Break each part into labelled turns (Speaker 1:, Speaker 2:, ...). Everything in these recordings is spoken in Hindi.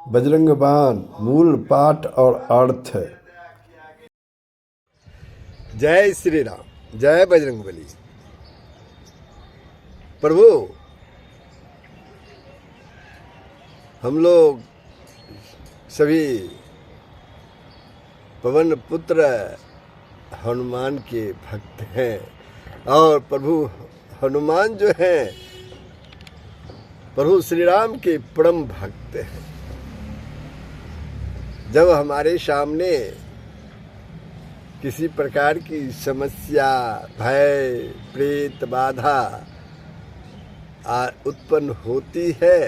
Speaker 1: बजरंग बाण मूल पाठ और अर्थ।
Speaker 2: जय श्री राम, जय बजरंगबली। प्रभु, हम लोग सभी पवन पुत्र हनुमान के भक्त हैं और प्रभु हनुमान जो हैं प्रभु श्री राम के परम भक्त हैं। जब हमारे सामने किसी प्रकार की समस्या, भय, प्रेत बाधा उत्पन्न होती है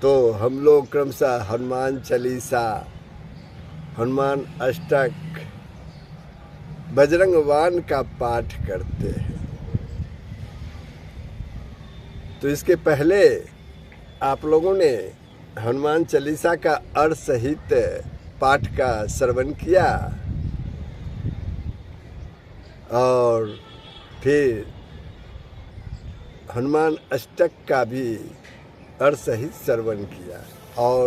Speaker 2: तो हम लोग क्रमशः हनुमान चालीसा, हनुमान अष्टक, बजरंग बाण का पाठ करते हैं। तो इसके पहले आप लोगों ने हनुमान चालीसा का अर्थ सहित पाठ का श्रवण किया और फिर हनुमान अष्टक का भी अर्थ सहित श्रवण किया और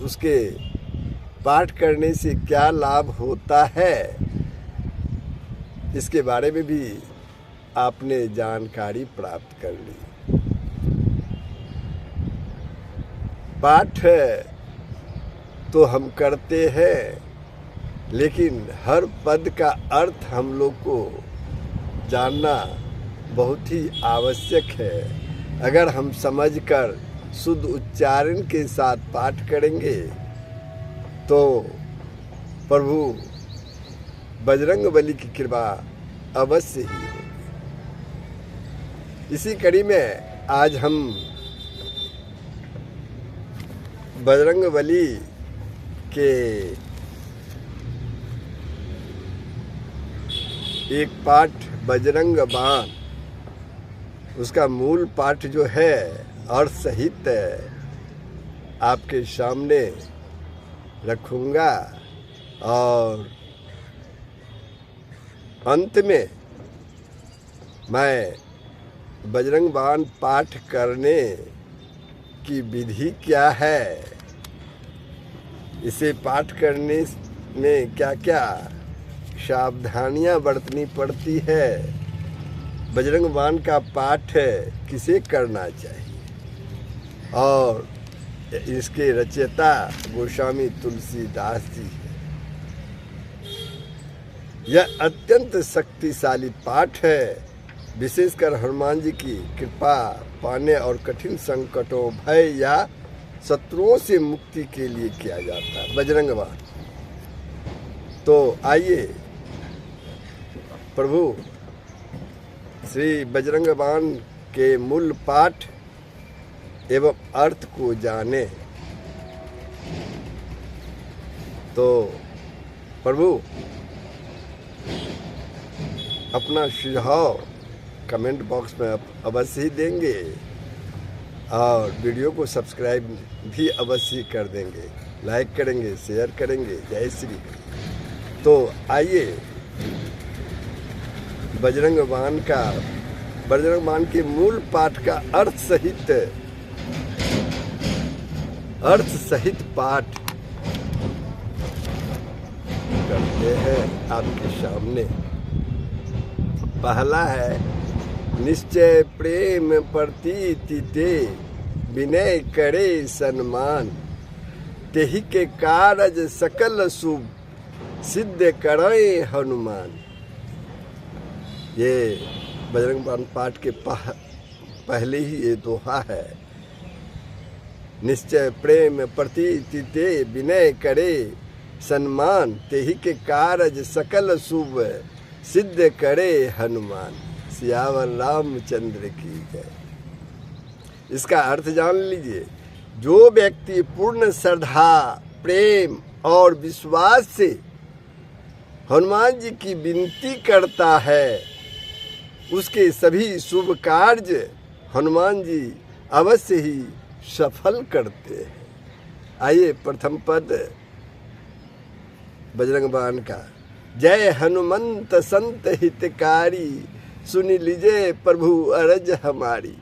Speaker 2: उसके पाठ करने से क्या लाभ होता है इसके बारे में भी आपने जानकारी प्राप्त कर ली। पाठ तो हम करते हैं लेकिन हर पद का अर्थ हम लोग को जानना बहुत ही आवश्यक है। अगर हम समझकर शुद्ध उच्चारण के साथ पाठ करेंगे तो प्रभु बजरंगबली की कृपा अवश्य ही होगी। इसी कड़ी में आज हम बजरंगबली के एक पाठ बजरंग बाण, उसका मूल पाठ जो है अर्थ सहित आपके सामने रखूंगा और अंत में मैं बजरंग बाण पाठ करने की विधि क्या है, इसे पाठ करने में क्या क्या सावधानियां बरतनी पड़ती है, बजरंग बाण का पाठ किसे करना चाहिए और इसके रचयिता गोस्वामी तुलसीदास जी हैं। यह अत्यंत शक्तिशाली पाठ है, विशेषकर हनुमान जी की कृपा पाने और कठिन संकटों, भय या शत्रुओं से मुक्ति के लिए किया जाता है बजरंग बाण। तो आइए प्रभु श्री बजरंग बाण के मूल पाठ एवं अर्थ को जाने। तो प्रभु अपना सुझाव कमेंट बॉक्स में अवश्य ही देंगे और वीडियो को सब्सक्राइब भी अवश्य कर देंगे, लाइक करेंगे, शेयर करेंगे। जय श्री राम। तो आइए बजरंग बाण के मूल पाठ का अर्थ सहित पाठ करते हैं आपके सामने। पहला है, निश्चय प्रेम प्रतीति ते विनय करे सन्मान, तेहि के कारज सकल शुभ सिद्ध करे हनुमान। ये बजरंग बाण पाठ के पहले ही ये दोहा है। निश्चय प्रेम प्रतीति ते विनय करे सन्मान, तेहि के कारज सकल शुभ सिद्ध करे हनुमान। सियावर रामचंद्र की जय। इसका अर्थ जान लीजिए। जो व्यक्ति पूर्ण श्रद्धा, प्रेम और विश्वास से हनुमान जी की विनती करता है उसके सभी शुभ कार्य हनुमान जी अवश्य ही सफल करते हैं। आइए प्रथम पद बजरंग बाण का। जय हनुमंत संत हितकारी, सुनि लीजिए प्रभु अरज हमारी।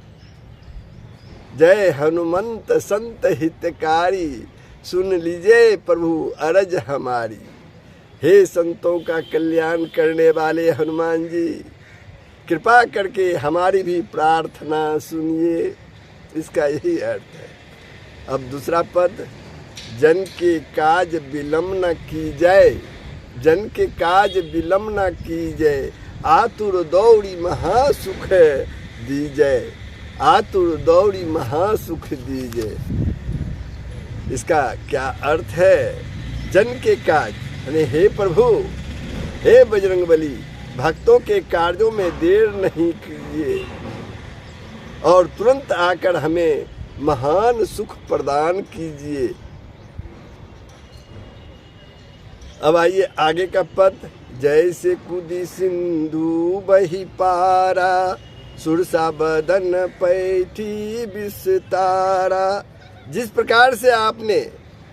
Speaker 2: जय हनुमंत संत हितकारी, सुन लीजिए प्रभु अरज हमारी। हे संतों का कल्याण करने वाले हनुमान जी, कृपा करके हमारी भी प्रार्थना सुनिए। इसका यही अर्थ है। अब दूसरा पद, जन के काज विलम्ब न कीजय, जन के काज विलम्ब न कीजय, आतुर दौड़ी महासुख दीजय, आतुर दौड़ी महासुख दीजय। इसका क्या अर्थ है? जन के काज यानी हे प्रभु, हे बजरंगबली, भक्तों के कार्यों में देर नहीं कीजिए और तुरंत आकर हमें महान सुख प्रदान कीजिए। अब आइए आगे का पद, जैसे कूदी सिंधु बही पारा, सुरसा बदन पैठी विस्तारा। जिस प्रकार से आपने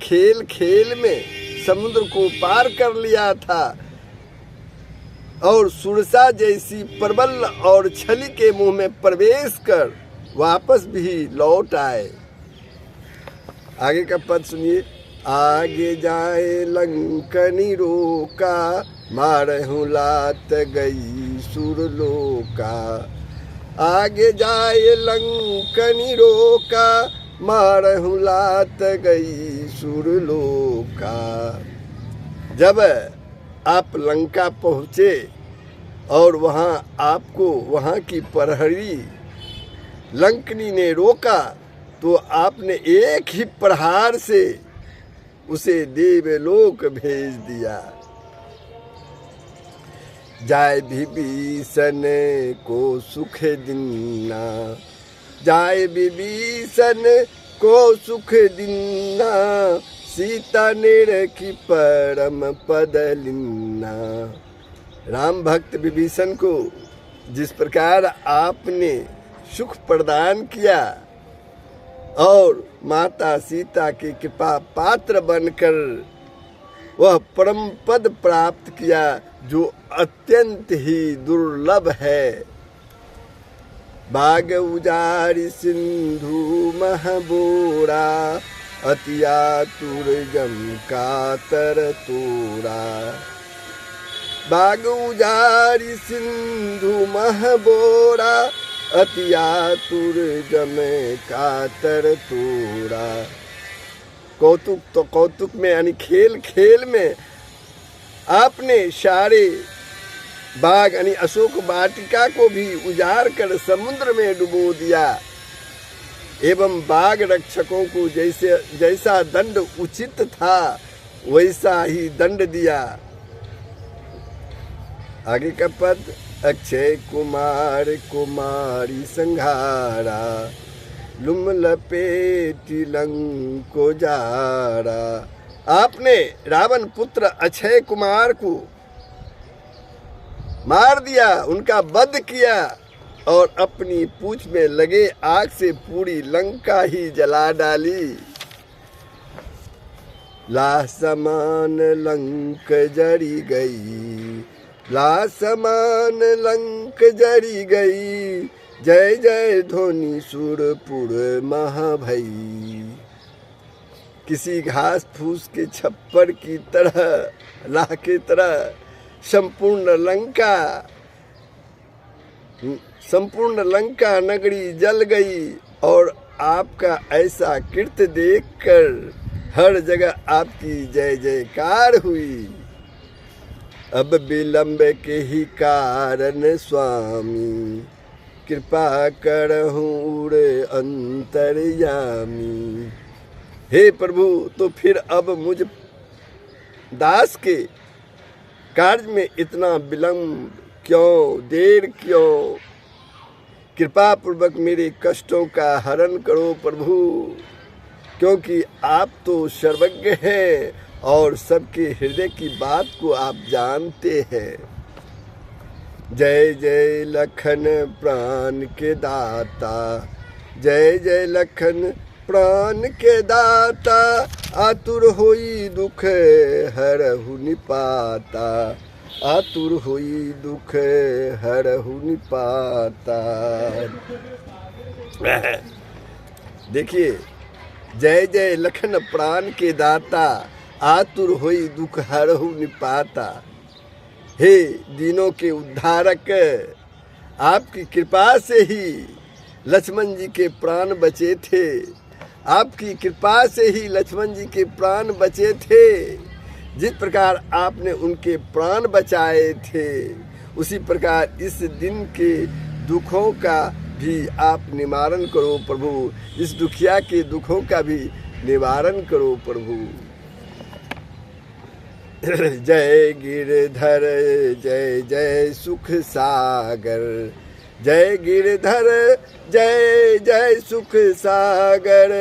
Speaker 2: खेल खेल में समुद्र को पार कर लिया था और सुरसा जैसी प्रबल और छली के मुंह में प्रवेश कर वापस भी लौट आए। आगे का पद सुनिए, आगे जाए लंकनी रोका, मारहु लात गई सुरलोका। आगे जाए लंकनी रोका, मारहु लात गई सुरलोका। जब आप लंका पहुँचे और वहाँ आपको वहाँ की प्रहरी लंकनी ने रोका तो आपने एक ही प्रहार से उसे देवलोक भेज दिया। जाय विभीषण को सुख दिन्ना, जाय विभीषण को सुख दिन्ना, सीता निरखी परम पद लिन्ना। राम भक्त विभीषण को जिस प्रकार आपने सुख प्रदान किया और माता सीता की कृपा पात्र बनकर वह परम पद प्राप्त किया जो अत्यंत ही दुर्लभ है। बाग उजारी सिंधु महबोरा, अति आतुर जम कातर तोरा। बाग उजारी सिंधु महबोरा, अति आतुर जम कातर तोरा। कौतुक तो कौतुक में यानी खेल खेल में आपने सारे बाग यानी अशोक वाटिका को भी उजाड़ कर समुद्र में डुबो दिया एवं बाग रक्षकों को जैसा दंड उचित था वैसा ही दंड दिया। आगे का पद, अक्षय कुमार कुमारी संघारा, लुम लपेटी लंको जारा। आपने रावण पुत्र अक्षय कुमार को मार दिया, उनका वध किया और अपनी पूंछ में लगे आग से पूरी लंका ही जला डाली। ला समान लंक जरी गई, ला समान लंक जरी गई, जय जय ध्वनि सुरपुर महाभई। किसी घास फूस के छप्पर की तरह, लाह की तरह संपूर्ण लंका नगरी जल गई और आपका ऐसा कृत्य देखकर हर जगह आपकी जय जयकार हुई। अब विलंब के ही कारण स्वामी, कृपा करहूँ रे अंतर्यामी। हे प्रभु, तो फिर अब मुझ दास के कार्य में इतना विलंब क्यों, देर क्यों? कृपा पूर्वक मेरे कष्टों का हरण करो प्रभु, क्योंकि आप तो सर्वज्ञ हैं और सबके हृदय की बात को आप जानते हैं। जय जय लखन प्राण के दाता, जय जय लखन प्राण के दाता, आतुर होई दुख हरहु निपाता, आतुर होई दुख हरहु निपाता। देखिए जय जय लखन प्राण के दाता, आतुर होई दुख हरहु निपाता। हे दीनों के उद्धारक, आपकी कृपा से ही लक्ष्मण जी के प्राण बचे थे। आपकी कृपा से ही लक्ष्मण जी के प्राण बचे थे। जिस प्रकार आपने उनके प्राण बचाए थे, उसी प्रकार इस दिन के दुखों का भी आप निवारण करो प्रभु। इस दुखिया के दुखों का भी निवारण करो प्रभु। जय गिरधर जय जय सुख सागर, जय गिरधर जय जय सुख सागर,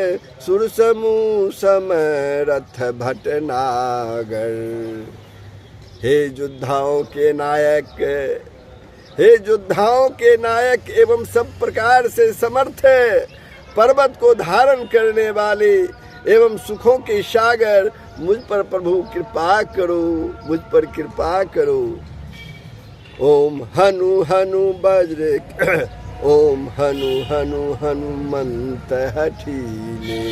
Speaker 2: सुर समूह समरथ भटनागर। हे योद्धाओं के नायक, हे योद्धाओं के नायक एवं सब प्रकार से समर्थ, पर्वत को धारण करने वाले एवं सुखों के सागर, मुझ पर प्रभु कृपा करो, मुझ पर कृपा करो। ओम हनु हनु वज्र ओम हनु हनु हनुमंत हठीले,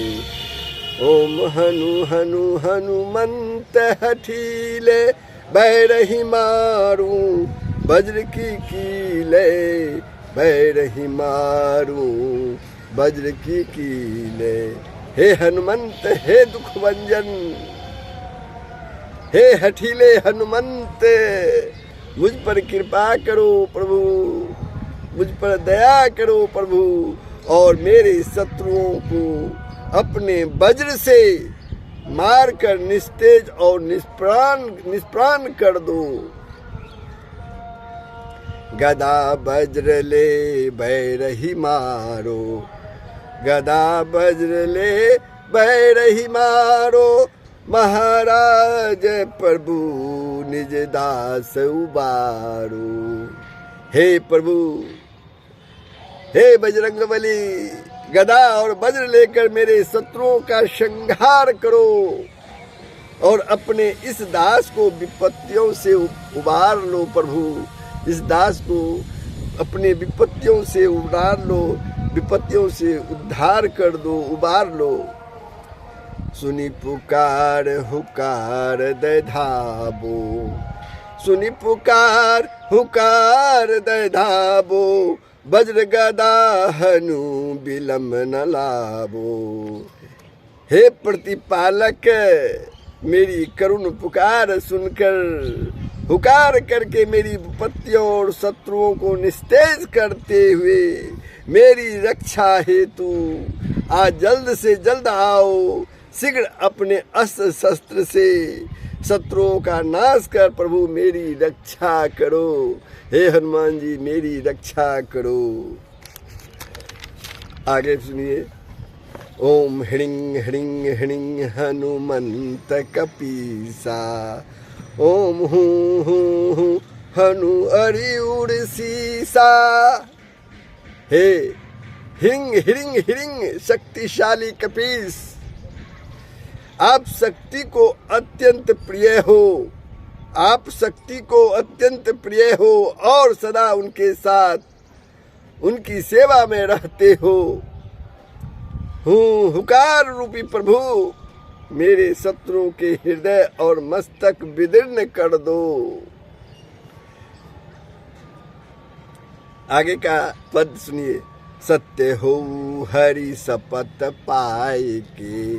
Speaker 2: ओम हनु हनु हनुमंत हठीले, बैरही मारू वज्र की कीले, बैरही मारू वज्र की कीले। हे हनुमंत, हे दुख भंजन, हे हठीले हनुमंत, मुझ पर कृपा करो प्रभु, मुझ पर दया करो प्रभु, और मेरे शत्रुओं को अपने वज्र से मारकर निस्तेज और निष्प्राण कर दो। गदा वज्र ले बैरही मारो, गदा वज्र ले बैरही मारो, महाराज प्रभु निज दास उबारो। हे प्रभु, हे बजरंगबली, गदा और वज्र लेकर मेरे शत्रुओं का संहार करो और अपने इस दास को विपत्तियों से उबार लो प्रभु। इस दास को अपने विपत्तियों से उबार लो, विपत्तियों से उद्धार कर दो, उबार लो। सुनी पुकार हुकार दे धाबो, सुनी पुकार हुकार दे धाबो, वज्र गदा हनु बिलम न लाबो। हे प्रतिपालक, मेरी करुण पुकार सुनकर हुकार करके मेरी विपत्तियों और शत्रुओं को निस्तेज करते हुए मेरी रक्षा हेतु आज जल्द से जल्द आओ। शीघ्र अपने अस्त्र शस्त्र से शत्रुओं का नाश कर प्रभु, मेरी रक्षा करो। हे हनुमान जी, मेरी रक्षा करो। आगे सुनिए। ओम हृंग हृंग हृंग हनुमंत कपीसा, ओम हूँ हूँ हूँ हनु अरिउड़ सीसा। हे हिंग हिरिंग हिरिंग शक्तिशाली कपीस, आप शक्ति को अत्यंत प्रिय हो, आप शक्ति को अत्यंत प्रिय हो और सदा उनके साथ उनकी सेवा में रहते हो। हूँ हुकार रूपी प्रभु, मेरे शत्रुओं के हृदय और मस्तक विदीर्ण कर दो। आगे का पद सुनिए। सत्य हो हरि शपथ पाए के,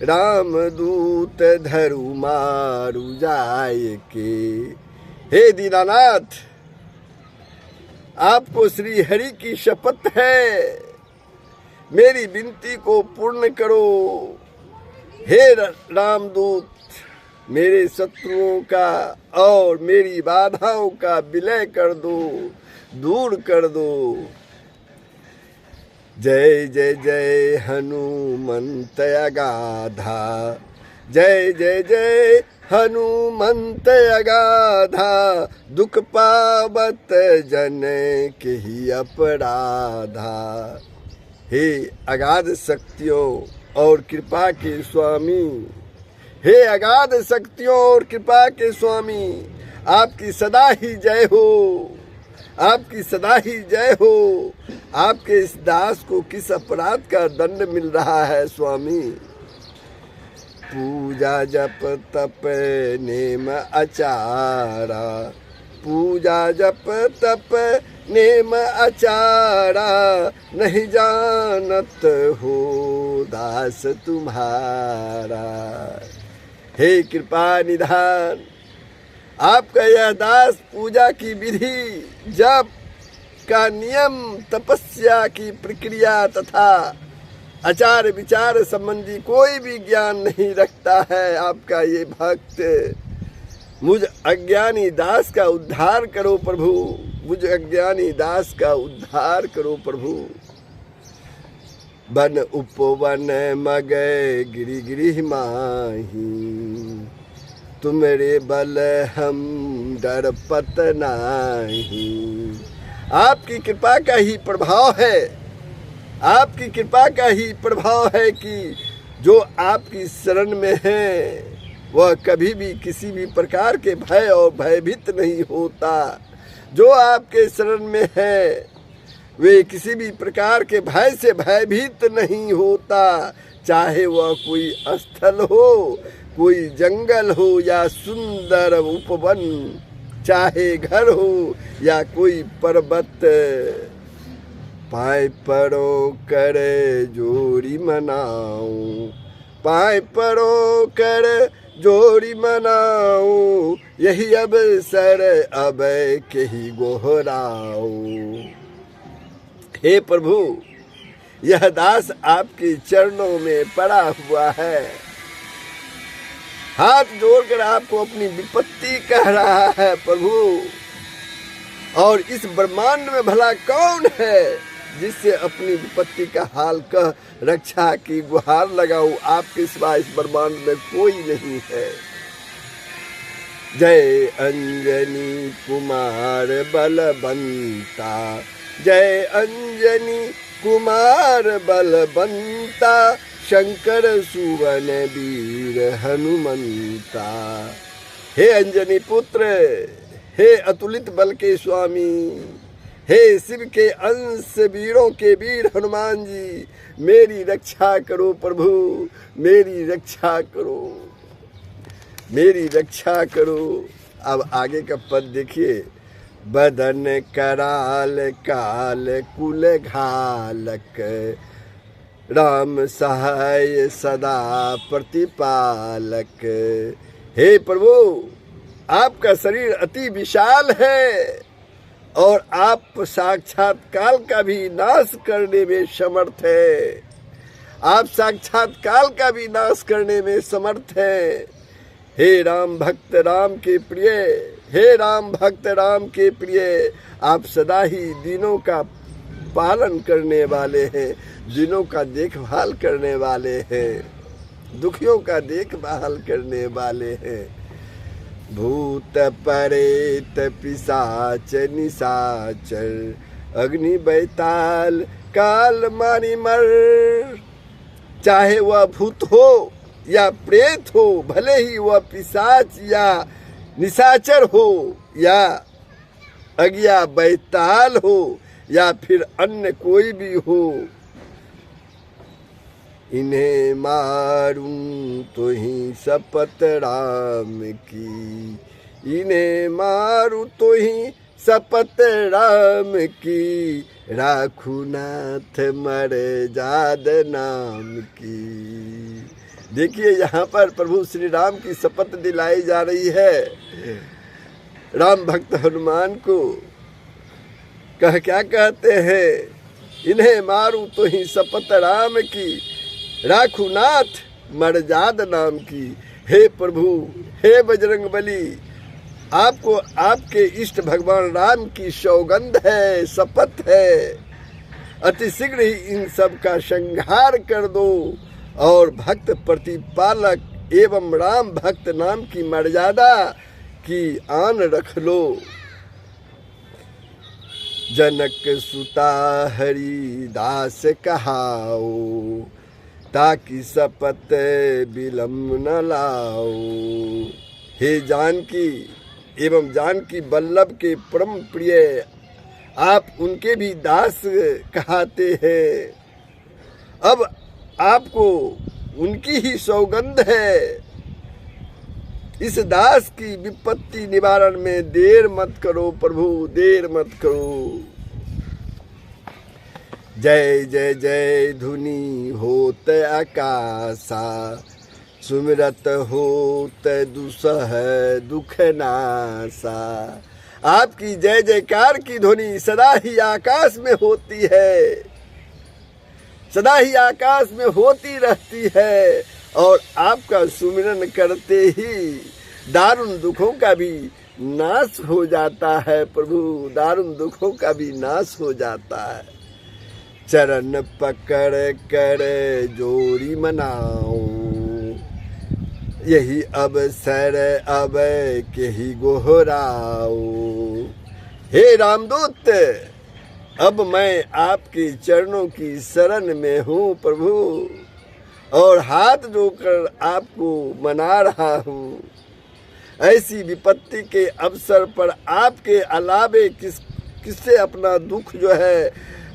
Speaker 2: रामदूत धरु मारु जाए के। हे दीनानाथ, आपको श्री हरि की शपथ है, मेरी विनती को पूर्ण करो। हे रामदूत, मेरे शत्रुओं का और मेरी बाधाओं का विलय कर दो, दूर कर दो। जय जय जय हनुमंत अगाधा, जय जय जय हनुमंत अगाधा, दुख पावत जन के ही अपराधा। हे अगाध शक्तियों और कृपा के स्वामी, हे अगाध शक्तियों और कृपा के स्वामी, आपकी सदा ही जय हो। आपकी सदा ही जय हो। आपके इस दास को किस अपराध का दंड मिल रहा है स्वामी? पूजा जप तप नेम आचारा, पूजा जप तप नेम आचारा, नहीं जानत हो दास तुम्हारा। हे कृपा निधान, आपका यह दास पूजा की विधि, जप का नियम, तपस्या की प्रक्रिया तथा आचार विचार संबंधी कोई भी ज्ञान नहीं रखता है। आपका ये भक्त, मुझ अज्ञानी दास का उद्धार करो प्रभु, मुझ अज्ञानी दास का उद्धार करो प्रभु। वन उपवन मगय गिरि गिरि माही, तुमरे बल हम डरपत नाही। आपकी कृपा का ही प्रभाव है, आपकी कृपा का ही प्रभाव है कि जो आपकी शरण में है वह कभी भी किसी भी प्रकार के भय और भयभीत नहीं होता। जो आपके शरण में है वे किसी भी प्रकार के भय से भयभीत नहीं होता, चाहे वह कोई स्थल हो, कोई जंगल हो या सुंदर उपवन, चाहे घर हो या कोई पर्वत। पाए परो कर जोड़ी मनाओ, पाए परो कर जोड़ी मनाओ, यही अवसर अब के ही गोहराओ। हे प्रभु, यह दास आपके चरणों में पड़ा हुआ है, हाथ जोड़कर आपको अपनी विपत्ति कह रहा है प्रभु। और इस ब्रह्मांड में भला कौन है जिससे अपनी विपत्ति का हाल कह रक्षा की गुहार लगाऊं? आपके सिवा इस ब्रह्मांड में कोई नहीं है। जय अंजनी कुमार बलवंता, जय अंजनी कुमार बलवंता, शंकर सुवन वीर हनुमंता। हे अंजनी पुत्र, हे अतुलित बल के स्वामी, हे शिव के अंश वीरों के वीर हनुमान जी, मेरी रक्षा करो प्रभु, मेरी रक्षा करो, मेरी रक्षा करो। अब आगे का पद देखिए। बदन कराल काल कुल घालक, राम सहाय सदा प्रतिपालक। हे प्रभु, आपका शरीर अति विशाल है और आप साक्षात काल का भी नाश करने में समर्थ है। आप साक्षात काल का भी नाश करने में समर्थ हैं। हे राम भक्त राम के प्रिय, हे राम भक्त राम के प्रिय, आप सदा ही दिनों का पालन करने वाले हैं, दिनों का देखभाल करने वाले हैं, दुखियों का देखभाल करने वाले हैं। भूत परेत पिशाच निशाचर, अग्नि बैताल काल मारी मर। चाहे वह भूत हो या प्रेत हो, भले ही वह पिशाच या निशाचर हो या अज्ञा बैताल हो या फिर अन्य कोई भी हो, इन्हें मारूं तो ही शपथ राम की, इन्हें मारूं तो ही शपथ राम की, राखू नाथ मर्याद नाम की। देखिए यहाँ पर प्रभु श्री राम की शपथ दिलाई जा रही है राम भक्त हनुमान को। क्या कहते हैं? इन्हें मारूं तो ही शपथ राम की, राखू नाथ मर्याद नाम की। हे प्रभु, हे बजरंग बली, आपको आपके इष्ट भगवान राम की सौगंध है, शपथ है, अति शीघ्र ही इन सब का संहार कर दो और भक्त प्रतिपालक एवं राम भक्त नाम की मर्यादा की आन रख लो। जनक सुता हरिदास कहाओ, ताकि शपथ विलम्ब न लाओ। हे जानकी एवं जानकी वल्लभ के परम प्रिय आप उनके भी दास कहते हैं। अब आपको उनकी ही सौगंध है। इस दास की विपत्ति निवारण में देर मत करो प्रभु, देर मत करो। जय जय जय धुनि होत आकाशा, सुमिरत होत दुसह दुख नासा। आपकी जय जयकार की ध्वनि सदा ही आकाश में होती है, सदा ही आकाश में होती रहती है। और आपका सुमिरन करते ही दारुण दुखों का भी नाश हो जाता है प्रभु, दारुण दुखों का भी नाश हो जाता है। चरण पकड़ कर जोरी मनाओ, यही अवसर अब के ही गोहराओ। हे रामदूत, अब मैं आपके चरणों की शरण में हूँ प्रभु, और हाथ जोड़कर आपको मना रहा हूँ। ऐसी विपत्ति के अवसर पर आपके अलावे किससे अपना दुख जो है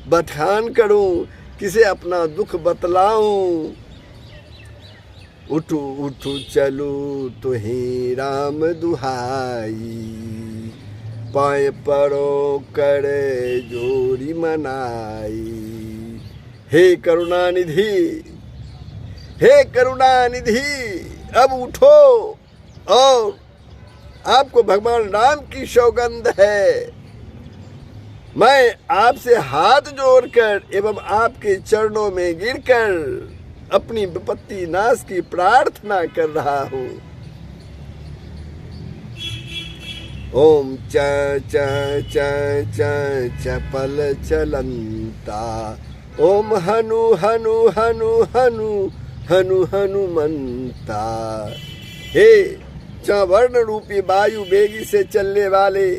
Speaker 2: बखान करूँ, किसे अपना दुख बतलाऊं। उठू उठू चलू तुही राम दुहाई, पाए परो करे जोरी मनाई। हे करुणानिधि, हे करुणानिधि, अब उठो। और आपको भगवान राम की सौगंध है। मैं आपसे हाथ जोड़कर एवं आपके चरणों में गिरकर अपनी विपत्ति नाश की प्रार्थना कर रहा हूँ। ओम च च च च चपल चलंता, ओम हनु हनु हनु हनु हनु हनुमंता। हे चवर्ण रूपी वायु वेगी से चलने वाले,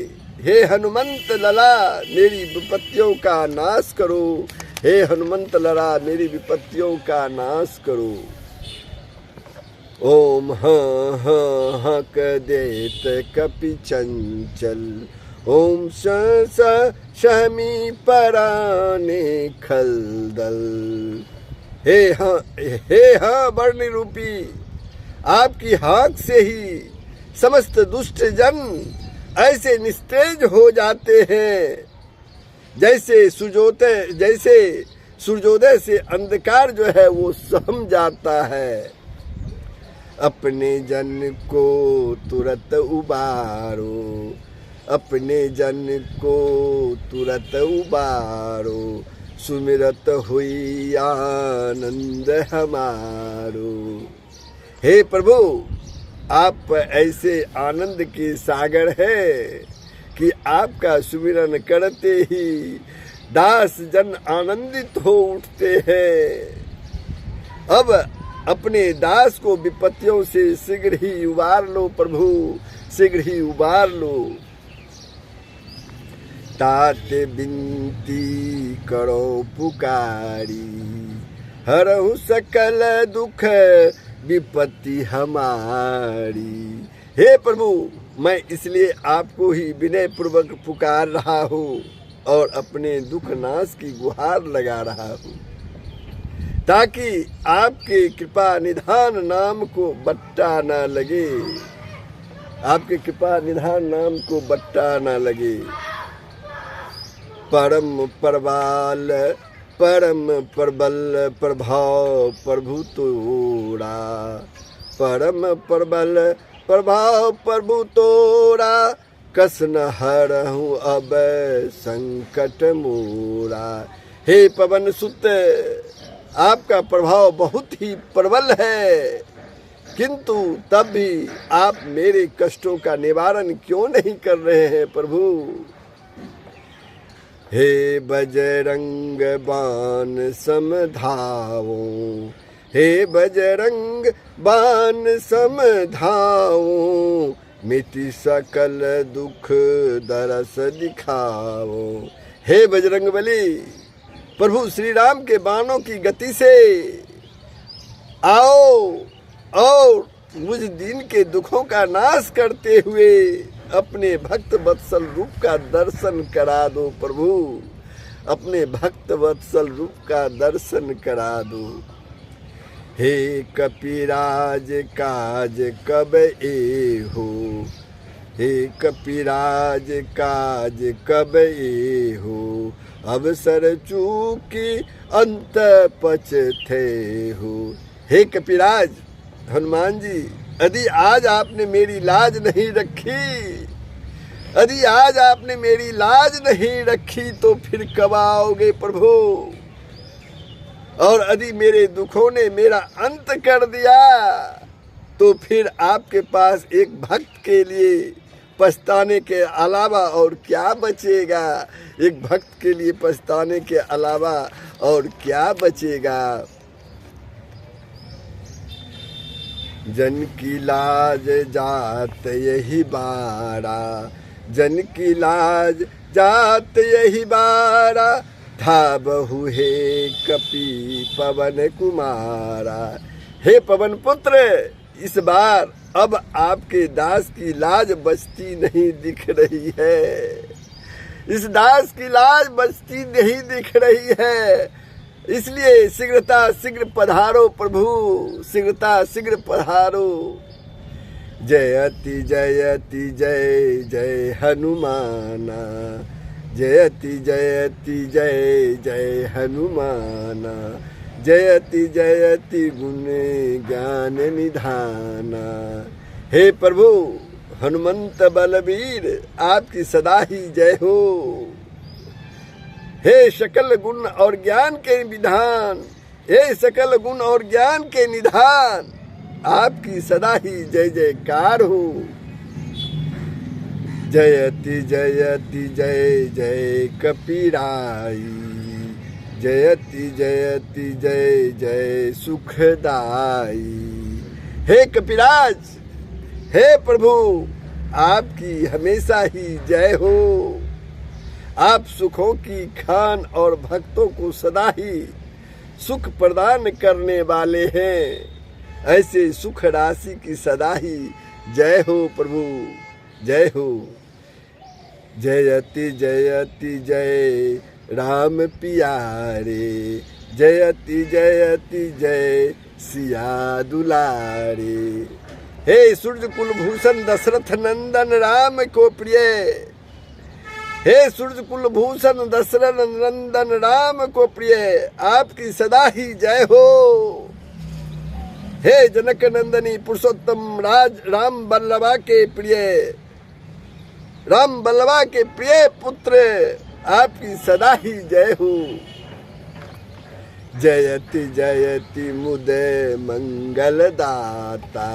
Speaker 2: हे हनुमंत लला मेरी विपत्तियों का नाश करो। हे हनुमंत लला मेरी विपत्तियों का नाश करो। ओम हाँ हाँ हक देत कपि चंचल, ओम स शमी पराने खलदल। हे हाँ वर्ण रूपी, आपकी हाक से ही समस्त दुष्ट जन ऐसे निस्तेज हो जाते हैं, जैसे सूर्योदय से अंधकार जो है वो सम जाता है। अपने जन को तुरंत उबारो, अपने जन को तुरंत उबारो, सुमिरत हुई आनंद हमारो। हे प्रभु, आप ऐसे आनंद के सागर हैं कि आपका सुमिरन करते ही दास जन आनंदित हो उठते हैं। अब अपने दास को विपत्तियों से शीघ्र ही उबार लो प्रभु, शीघ्र ही उबार लो। तात बिनती करो पुकारी, हरहु सकल दुख विपत्ति हमारी। हे प्रभु, मैं इसलिए आपको ही विनय पूर्वक पुकार रहा हूँ और अपने दुख नाश की गुहार लगा रहा हूँ, ताकि आपके कृपा निधान नाम को बट्टा न लगे, आपके कृपा निधान नाम को बट्टा न लगे। परम परबाल परम प्रबल प्रभाव प्रभु तोरा, परम प्रबल प्रभाव प्रभु तोरा, कस न हरहूँ अब संकट मोरा। हे पवन सुत, आपका प्रभाव बहुत ही प्रबल है, किंतु तब भी आप मेरे कष्टों का निवारण क्यों नहीं कर रहे हैं प्रभु। हे बजरंग बाण समधाओ, हे बजरंग बाण समधाओ, मिटि सकल दुख दरस दिखाओ। हे बजरंग बली, प्रभु श्री राम के बाणों की गति से आओ और मुझ दीन के दुखों का नाश करते हुए अपने भक्त वत्सल रूप का दर्शन करा दो प्रभु, अपने भक्त वत्सल रूप का दर्शन करा दो। हे कपिराज काज कब ए हो, हे कपिराज काज कब ए हो, अवसर चूकी अंत पछते हो। हे कपिराज हनुमान जी, यदि आज आपने मेरी लाज नहीं रखी, यदि आज आपने मेरी लाज नहीं रखी तो फिर कब आओगे प्रभु। और यदि मेरे दुखों ने मेरा अंत कर दिया तो फिर आपके पास एक भक्त के लिए पछताने के अलावा और क्या बचेगा, एक भक्त के लिए पछताने के अलावा और क्या बचेगा। जन की लाज जात यही बारा, जन की लाज जात यही बारा, था बहु हे कपि पवन कुमारा। हे पवन पुत्र, इस बार अब आपके दास की लाज बचती नहीं दिख रही है, इस दास की लाज बचती नहीं दिख रही है। इसलिए शीघ्रता शीघ्र पधारो प्रभु, शीघ्रता शीघ्र पधारो। जयति जयति जय जय हनुमाना, जयति जयति जय जय हनुमाना, जयति जयति गुण ज्ञान निधाना। हे प्रभु हनुमंत बलवीर, आपकी सदा ही जय हो। हे सकल गुण और ज्ञान के विधान, हे सकल गुण और ज्ञान के निधान, आपकी सदा ही जय जयकार हो। जयति जयति जय जय कपिराई, जयति जयति जय जय सुखदाई। हे कपिराज, हे प्रभु, आपकी हमेशा ही जय हो। आप सुखों की खान और भक्तों को सदा ही सुख प्रदान करने वाले हैं। ऐसे सुख राशि की सदा ही जय हो प्रभु, जय हो। जयति जयति जय राम पियारे, जयति जयति जय सिया दुलारे। हे सूर्य कुलभूषण दशरथ नंदन राम को प्रिय, हे सूर्य कुलभूषण दशरथ नंदन राम को प्रिय, आपकी सदा ही जय हो। हे जनक नंदनी पुरुषोत्तम राज राम बल्लभा के प्रिय, राम बल्लभा के प्रिय पुत्र, आपकी सदा ही जय हो। जयति जयति मुदे मंगल दाता,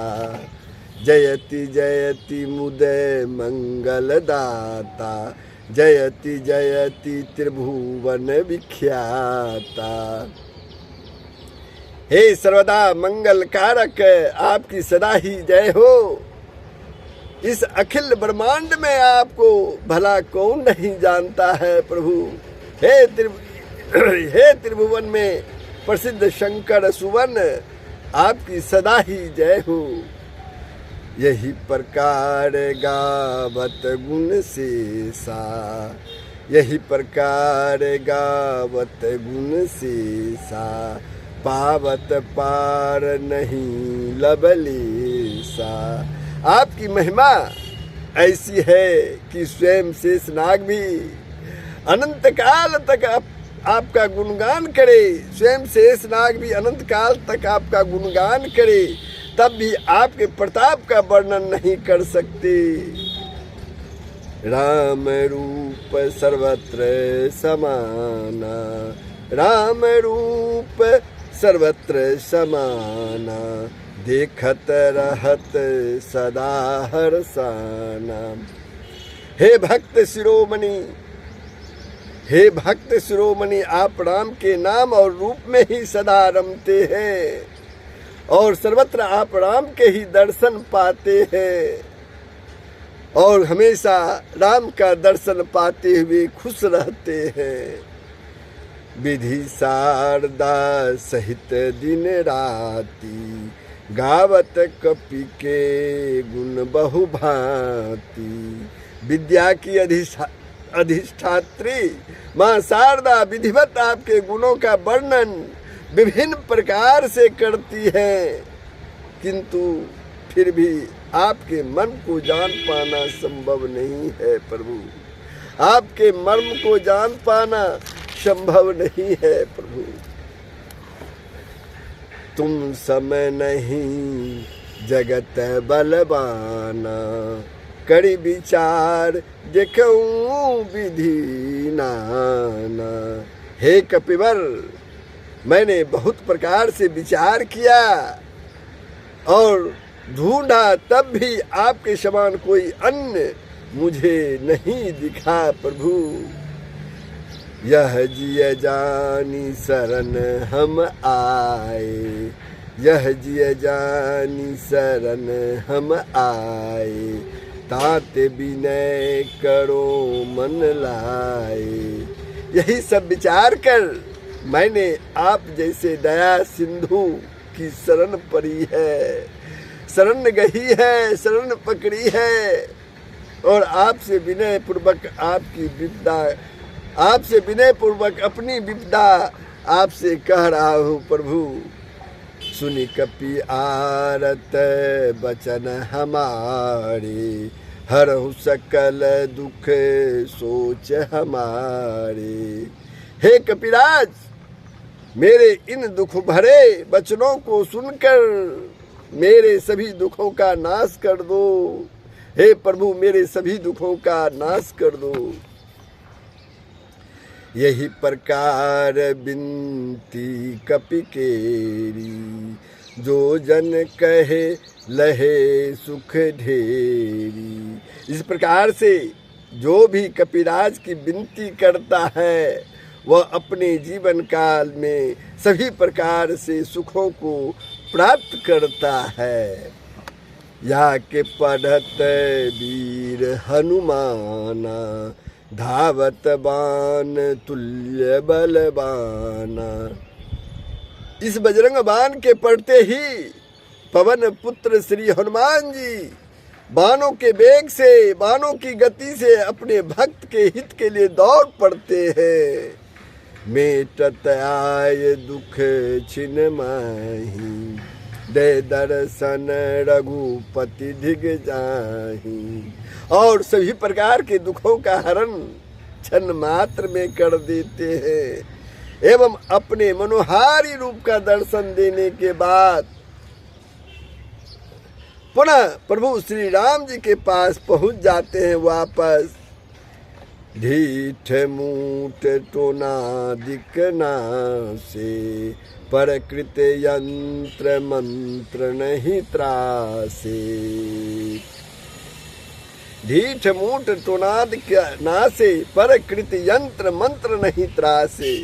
Speaker 2: जयति जयति मुदे मंगल दाता, जयति जयति त्रिभुवन विख्याता। हे सर्वदा मंगल कारक, आपकी सदा ही जय हो। इस अखिल ब्रह्मांड में आपको भला कौन नहीं जानता है प्रभु। हे त्रिभुवन में प्रसिद्ध शंकर सुवन, आपकी सदा ही जय हो। यही प्रकार गावत गुण शेषा, यही प्रकार गावत गुण शेषा, पावत पार नहीं लबलेसा। आपकी महिमा ऐसी है कि स्वयं शेषनाग भी अनंत काल तक आपका गुणगान करे, स्वयं शेषनाग भी अनंत काल तक आपका गुणगान करे, तब भी आपके प्रताप का वर्णन नहीं कर सकते। राम रूप सर्वत्र समाना, राम रूप सर्वत्र समाना, देखत रहत सदा हर्षाना। हे भक्त शिरोमणि, हे भक्त शिरोमणि, आप राम के नाम और रूप में ही सदा रमते हैं और सर्वत्र आप राम के ही दर्शन पाते हैं और हमेशा राम का दर्शन पाते हुए खुश रहते हैं। विधि शारदा सहित दिन राती, गावत कपि के गुण बहु भांति। विद्या की अधिष्ठात्री माँ शारदा विधिवत आपके गुणों का वर्णन विभिन्न प्रकार से करती है, किंतु फिर भी आपके मन को जान पाना संभव नहीं है प्रभु। आपके मर्म को जान पाना संभव नहीं है प्रभु। तुम समय नहीं जगत बलवाना, कड़ी विचार देखूं विधि नाना। हे कपिवर, मैंने बहुत प्रकार से विचार किया और ढूंढा, तब भी आपके समान कोई अन्य मुझे नहीं दिखा प्रभु। यह जिय जानी शरण हम आए, यह जिय जानी शरण हम आए। ताते विनय करो मन लाए। यही सब विचार कर मैंने आप जैसे दया सिंधु की शरण पड़ी है, शरण गही है, शरण पकड़ी है, और आपसे विनय पूर्वक आपकी विपदा, आपसे विनय पूर्वक अपनी विपदा आपसे कह रहा हूँ प्रभु। सुनि कपि आरत बचन हमारे, हरहु सकल दुख सोच हमारे। हे कपिराज, मेरे इन दुख भरे वचनों को सुनकर मेरे सभी दुखों का नाश कर दो। हे प्रभु, मेरे सभी दुखों का नाश कर दो। यही प्रकार बिनती कपि केरी, जो जन कहे लहे सुख ढेरी। इस प्रकार से जो भी कपिराज की विनती करता है वह अपने जीवन काल में सभी प्रकार से सुखों को प्राप्त करता है। या के पढ़त वीर हनुमाना, धावत बाण तुल्य बलवाना। इस बजरंग बाण के पढ़ते ही पवन पुत्र श्री हनुमान जी बाणों के वेग से, बाणों की गति से अपने भक्त के हित के लिए दौड़ पड़ते हैं। मेटत आय दुख छिन माही, दे दर्शन रघुपति धिग जाही। और सभी प्रकार के दुखों का हरण क्षण मात्र में कर देते हैं एवं अपने मनोहारी रूप का दर्शन देने के बाद पुनः प्रभु श्री राम जी के पास पहुंच जाते हैं वापस। ढीठ मूठ टोना दिखना से, परकृत यंत्र मंत्र नहीं त्रासे। ढीठ मूठ टोनाद नासे, परकृत यंत्र मंत्र नहीं त्रासे।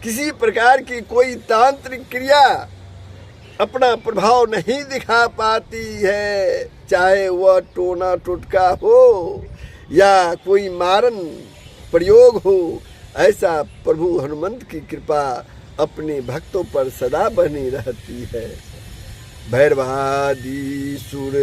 Speaker 2: किसी प्रकार की कोई तांत्रिक क्रिया अपना प्रभाव नहीं दिखा पाती है, चाहे वह टोना टोटका हो या कोई मारन प्रयोग हो। ऐसा प्रभु हनुमंत की कृपा अपने भक्तों पर सदा बनी रहती है। भैरवादी सुर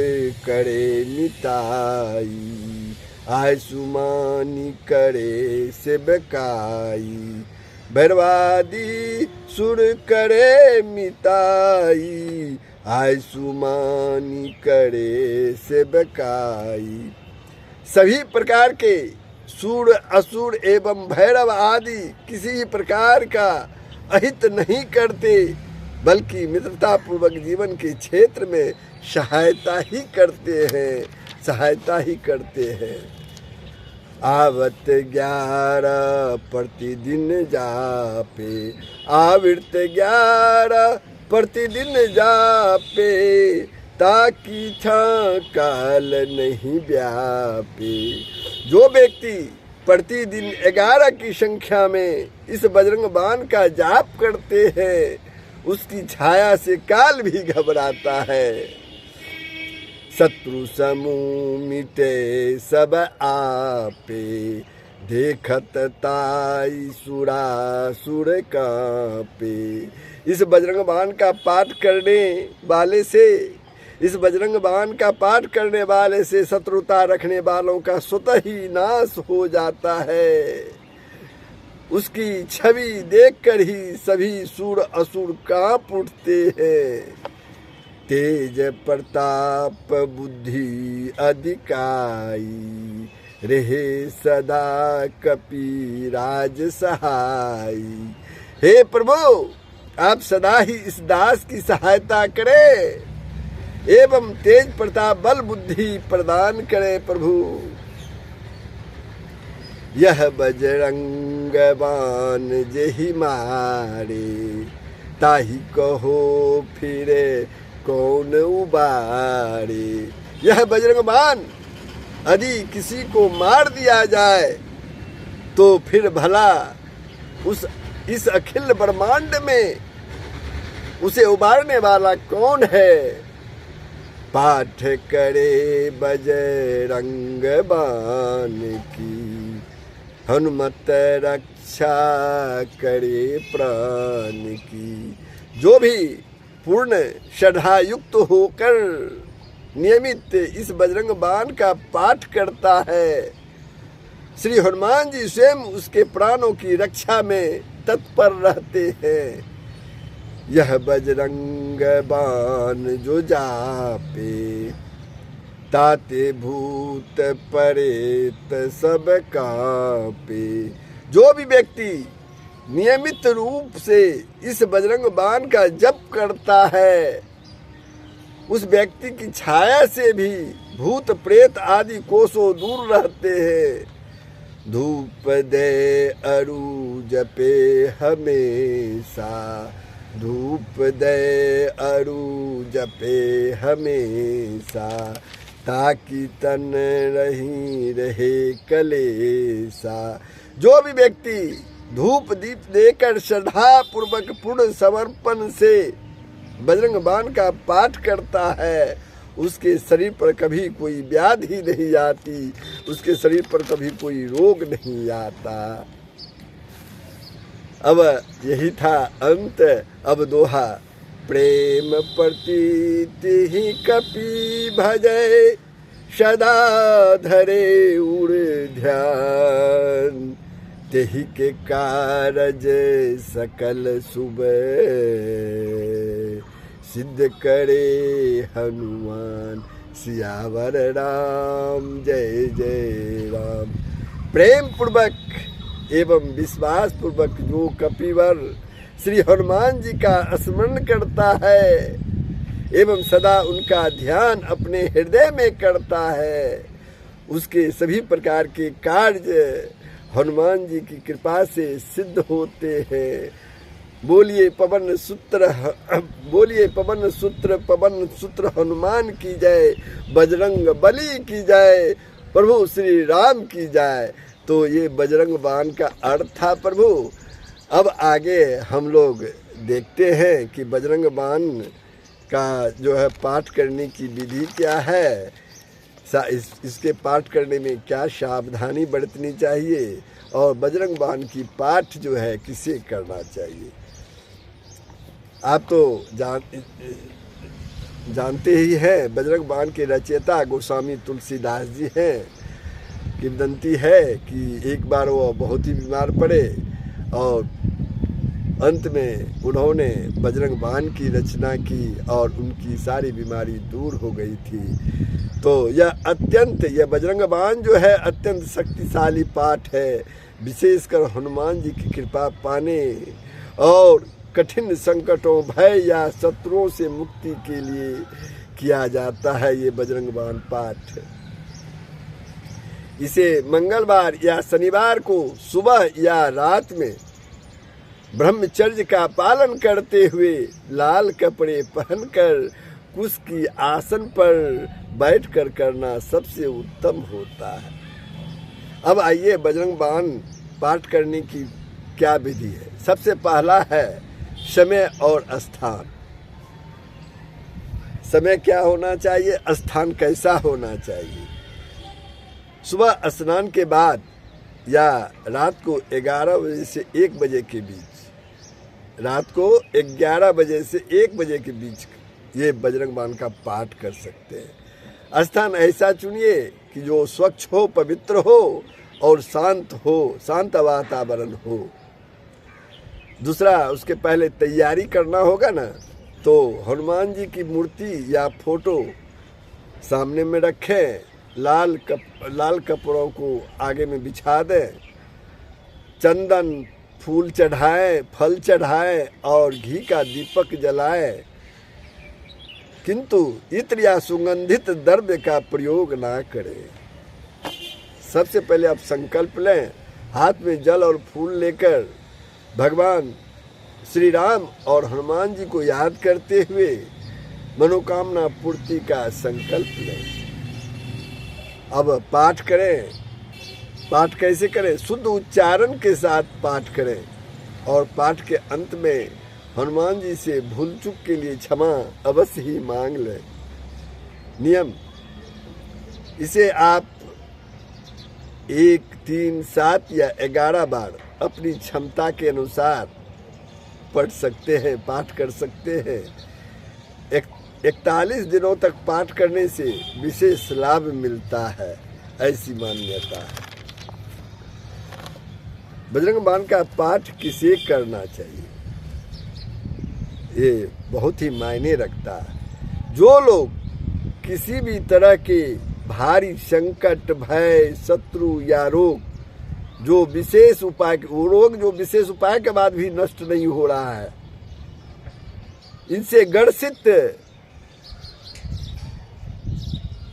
Speaker 2: करे मिताई, आय सुमानी करे सेवकाई। भैरवादी सुर करे मिताई, आय सुमानी करे सेवकाई। सभी प्रकार के सूर असुर एवं भैरव आदि किसी प्रकार का अहित नहीं करते, बल्कि मित्रता पूर्वक जीवन के क्षेत्र में सहायता ही करते हैं, सहायता ही करते हैं। आवत 11 प्रतिदिन जापे, आवृत 11 प्रतिदिन जापे। ताकि काल नहीं व्यापे। जो व्यक्ति प्रतिदिन 11 की संख्या में इस बजरंग बाण का जाप करते हैं, उसकी छाया से काल भी घबराता है। शत्रु समूह मिटे सब आपे, देखत ताई सुरासुर कांपे। इस बजरंग बाण का पाठ करने वाले से, इस बजरंग बाण का पाठ करने वाले से शत्रुता रखने वालों का स्वतः ही नाश हो जाता है। उसकी छवि देखकर ही सभी सूर असुर कांप उठते हैं। तेज प्रताप बुद्धि अधिकाई, रहे सदा कपि राज सहाई। हे प्रभु, आप सदा ही इस दास की सहायता करें एवं तेज प्रताप बल बुद्धि प्रदान करे प्रभु। यह बजरंग बाण जेहि मारे, ताहि कहो फिरे कौन उबारे। यह बजरंग बाण यदि किसी को मार दिया जाए तो फिर भला इस अखिल ब्रह्मांड में उसे उबारने वाला कौन है। पाठ करे बजरंग बाण की, हनुमत रक्षा करे प्राण की। जो भी पूर्ण श्रद्धा युक्त होकर नियमित इस बजरंग बाण का पाठ करता है, श्री हनुमान जी स्वयं उसके प्राणों की रक्षा में तत्पर रहते हैं। यह बजरंग बाण जो जापे, ताते भूत प्रेत सब कांपे। जो भी व्यक्ति नियमित रूप से इस बजरंग बाण का जप करता है, उस व्यक्ति की छाया से भी भूत प्रेत आदि कोसों दूर रहते हैं। धूप दे अरु जपे हमेशा, धूप दे अरु जपे हमेशा। ताकि तन रही रहे कलेसा। जो भी व्यक्ति धूप दीप देकर श्रद्धा पूर्वक पूर्ण समर्पण से बजरंग बाण का पाठ करता है, उसके शरीर पर कभी कोई व्याधि नहीं आती, उसके शरीर पर कभी कोई रोग नहीं आता। अब यही था अंत। अब दोहा। प्रेम प्रतीति ही कपि भजै, सदा धरे उर ध्यान। तेहि के कारज सकल शुभ, सिद्ध करे हनुमान। सियावर राम जय जय राम। प्रेम पूर्वक एवं विश्वास पूर्वक जो कपिवर श्री हनुमान जी का स्मरण करता है एवं सदा उनका ध्यान अपने हृदय में करता है, उसके सभी प्रकार के कार्य हनुमान जी की कृपा से सिद्ध होते हैं। बोलिए पवन सूत्र, बोलिए पवन सूत्र हनुमान की जय, बजरंग बली की जय, प्रभु श्री राम की जय। तो ये बजरंग बाण का अर्थ था प्रभु। अब आगे हम लोग देखते हैं कि बजरंग बाण का जो है पाठ करने की विधि क्या है, इसके पाठ करने में क्या सावधानी बरतनी चाहिए और बजरंग बाण की पाठ जो है किसे करना चाहिए। आप तो जानते ही हैं, बजरंग बाण के रचयिता गोस्वामी तुलसीदास जी हैं। किंवदंती है कि एक बार वो बहुत ही बीमार पड़े और अंत में उन्होंने बजरंग बाण की रचना की और उनकी सारी बीमारी दूर हो गई थी। तो यह बजरंग बाण जो है अत्यंत शक्तिशाली पाठ है। विशेषकर हनुमान जी की कृपा पाने और कठिन संकटों, भय या शत्रुओं से मुक्ति के लिए किया जाता है ये बजरंग बाण पाठ। इसे मंगलवार या शनिवार को सुबह या रात में ब्रह्मचर्य का पालन करते हुए लाल कपड़े पहनकर कुश की आसन पर बैठकर करना सबसे उत्तम होता है। अब आइए बजरंग बाण पाठ करने की क्या विधि है। सबसे पहला है समय और स्थान। समय क्या होना चाहिए, स्थान कैसा होना चाहिए। सुबह स्नान के बाद या रात को 11 बजे से 1 बजे के बीच, रात को 11 बजे से 1 बजे के बीच ये बजरंग बाण का पाठ कर सकते हैं। स्थान ऐसा चुनिए कि जो स्वच्छ हो, पवित्र हो और शांत हो, शांत वातावरण हो। दूसरा, उसके पहले तैयारी करना होगा ना, तो हनुमान जी की मूर्ति या फोटो सामने में रखें, लाल कपड़ों को आगे में बिछा दें, चंदन फूल चढ़ाएं, फल चढ़ाएं और घी का दीपक जलाएं, किंतु इत्र या सुगंधित द्रव्य का प्रयोग ना करें। सबसे पहले आप संकल्प लें, हाथ में जल और फूल लेकर भगवान श्री राम और हनुमान जी को याद करते हुए मनोकामना पूर्ति का संकल्प लें। अब पाठ करें। पाठ कैसे करें? शुद्ध उच्चारण के साथ पाठ करें और पाठ के अंत में हनुमान जी से भूल चूक के लिए क्षमा अवश्य ही मांग लें। नियम, इसे आप 1, 3, 7 या 11 बार अपनी क्षमता के अनुसार पढ़ सकते हैं, पाठ कर सकते हैं। 41 दिनों तक पाठ करने से विशेष लाभ मिलता है, ऐसी मान्यता है। बजरंग बाण का पाठ किसे करना चाहिए, ये बहुत ही मायने रखता है। जो लोग किसी भी तरह के भारी संकट, भय, शत्रु या रोग, जो विशेष उपाय, वो रोग जो विशेष उपाय के बाद भी नष्ट नहीं हो रहा है, इनसे ग्रसित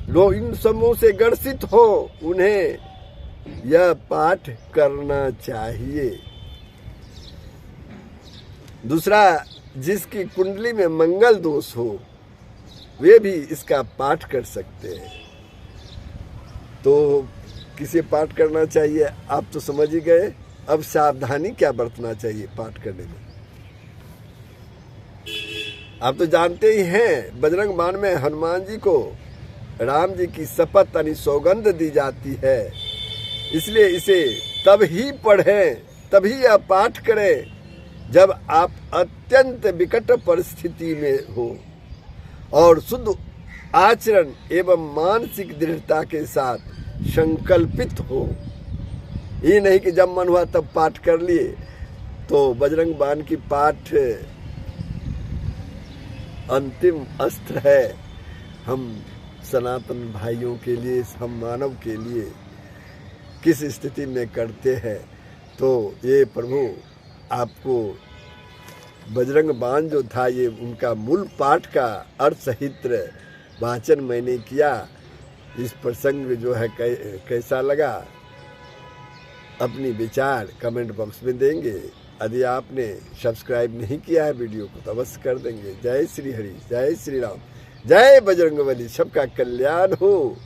Speaker 2: लोग, इन समूह से ग्रसित हो, उन्हें यह पाठ करना चाहिए। दूसरा, जिसकी कुंडली में मंगल दोष हो, वे भी इसका पाठ कर सकते हैं। तो किसे पाठ करना चाहिए आप तो समझ ही गए। अब सावधानी क्या बरतना चाहिए पाठ करने में, आप तो जानते ही हैं। बजरंग बाण में हनुमान जी को राम जी की शपथ यानी सौगंध दी जाती है, इसलिए इसे तब ही पढ़ें, तभी यह पाठ करें जब आप अत्यंत विकट परिस्थिति में हो और शुद्ध आचरण एवं मानसिक दृढ़ता के साथ संकल्पित हो। ये नहीं कि जब मन हुआ तब पाठ कर लिए। तो बजरंग बाण की पाठ अंतिम अस्त्र है हम सनातन भाइयों के लिए, हम मानव के लिए किस स्थिति में करते हैं। तो ये प्रभु आपको बजरंग बाण जो था, ये उनका मूल पाठ का अर्थ सहित वाचन मैंने किया। इस प्रसंग जो है कैसा लगा, अपनी विचार कमेंट बॉक्स में देंगे। यदि आपने सब्सक्राइब नहीं किया है वीडियो को तो अवश्य कर देंगे। जय श्री हरि, जय श्री राम, जय बजरंगबली, सबका कल्याण हो।